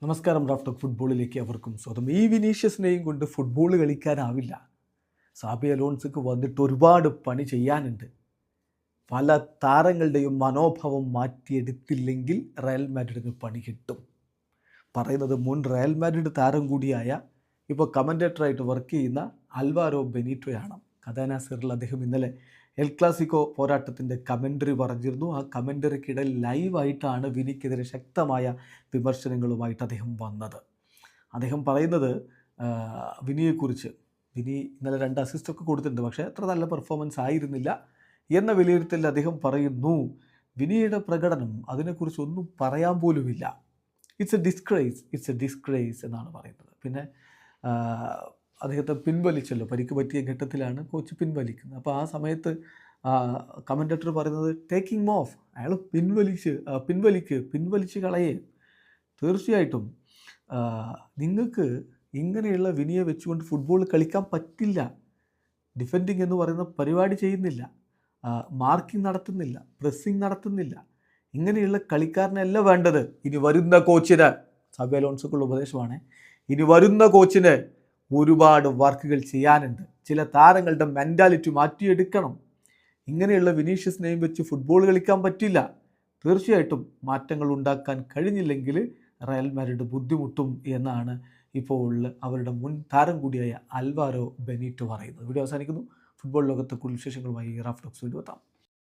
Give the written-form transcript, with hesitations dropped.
നമസ്കാരം. റാഫ്റ്റോക്ക് ഫുട്ബോളിലേക്ക് അവർക്കും സ്വന്തം. ഈ വിനീഷ്യസിനെയും കൊണ്ട് ഫുട്ബോൾ കളിക്കാനാവില്ല. സാബി അലോൺസോക്ക് വന്നിട്ട് ഒരുപാട് പണി ചെയ്യാനുണ്ട്. പല താരങ്ങളുടെയും മനോഭാവം മാറ്റിയെടുത്തില്ലെങ്കിൽ റയൽ മാഡ്രിഡിന് പണി കിട്ടും. പറയുന്നത് മുൻ റയൽ മാഡ്രിഡ് താരം കൂടിയായ ഇപ്പോൾ കമൻറ്റേറ്ററായിട്ട് വർക്ക് ചെയ്യുന്ന അൽവാരോ ബെനീറ്റോയാണ്. കഥാനാസിറിൽ അദ്ദേഹം ഇന്നലെ എൽ ക്ലാസിക്കോ പോരാട്ടത്തിൻ്റെ കമൻറ്ററി പറഞ്ഞിരുന്നു. ആ കമൻറ്ററിക്കിടെ ലൈവായിട്ടാണ് വിനിക്കെതിരെ ശക്തമായ വിമർശനങ്ങളുമായിട്ട് അദ്ദേഹം വന്നത്. അദ്ദേഹം പറയുന്നത് വിനിയെക്കുറിച്ച്, വിനി ഇന്നലെ 2 അസിസ്റ്റൊക്കെ കൊടുത്തിട്ടുണ്ട്, പക്ഷേ അത്ര നല്ല പെർഫോമൻസ് ആയിരുന്നില്ല എന്ന വിലയിരുത്തലിൽ അദ്ദേഹം പറയുന്നു വിനിയുടെ പ്രകടനം അതിനെക്കുറിച്ച് ഒന്നും പറയാൻ പോലുമില്ല. ഇറ്റ്സ് എ ഡിസ്ഗ്രേസ് എന്നാണ് പറയുന്നത്. പിന്നെ അദ്ദേഹത്തെ പിൻവലിച്ചല്ലോ, പരിക്ക് പറ്റിയ ഘട്ടത്തിലാണ് കോച്ച് പിൻവലിക്കുന്നത്. അപ്പോൾ ആ സമയത്ത് കമൻറ്റേറ്റർ പറയുന്നത് ടേക്കിംഗ് ഓഫ്, അയാൾ പിൻവലിച്ച് കളയേ. തീർച്ചയായിട്ടും നിങ്ങൾക്ക് ഇങ്ങനെയുള്ള വിനിയെ വെച്ചുകൊണ്ട് ഫുട്ബോൾ കളിക്കാൻ പറ്റില്ല. ഡിഫെൻഡിങ് എന്ന് പറയുന്ന പരിപാടി ചെയ്യുന്നില്ല, മാർക്കിംഗ് നടത്തുന്നില്ല, പ്രസ്സിങ് നടത്തുന്നില്ല. ഇങ്ങനെയുള്ള കളിക്കാരനല്ല വേണ്ടത്. ഇനി വരുന്ന കോച്ചിന്, സാബി അലോൺസോക്കുള്ള ഉപദേശമാണ്, ഇനി വരുന്ന കോച്ചിന് ഒരുപാട് വർക്കുകൾ ചെയ്യാനുണ്ട്. ചില താരങ്ങളുടെ മെൻറ്റാലിറ്റി മാറ്റിയെടുക്കണം. ഇങ്ങനെയുള്ള വിനീഷ്യസിനെയും വെച്ച് ഫുട്ബോൾ കളിക്കാൻ പറ്റില്ല. തീർച്ചയായിട്ടും മാറ്റങ്ങൾ ഉണ്ടാക്കാൻ കഴിഞ്ഞില്ലെങ്കിൽ റയൽ മാഡ്രിഡ് ബുദ്ധിമുട്ടും എന്നാണ് ഇപ്പോൾ അവരുടെ മുൻ താരം കൂടിയായ അൽവാരോ ബെനീറ്റോ പറയുന്നത്. വീഡിയോ അവസാനിക്കുന്നു. ഫുട്ബോൾ ലോകത്തെ കൂടുതൽ വിശേഷങ്ങളുമായി റാഫ്റ്റോക്സ് വീണ്ടും എത്താം.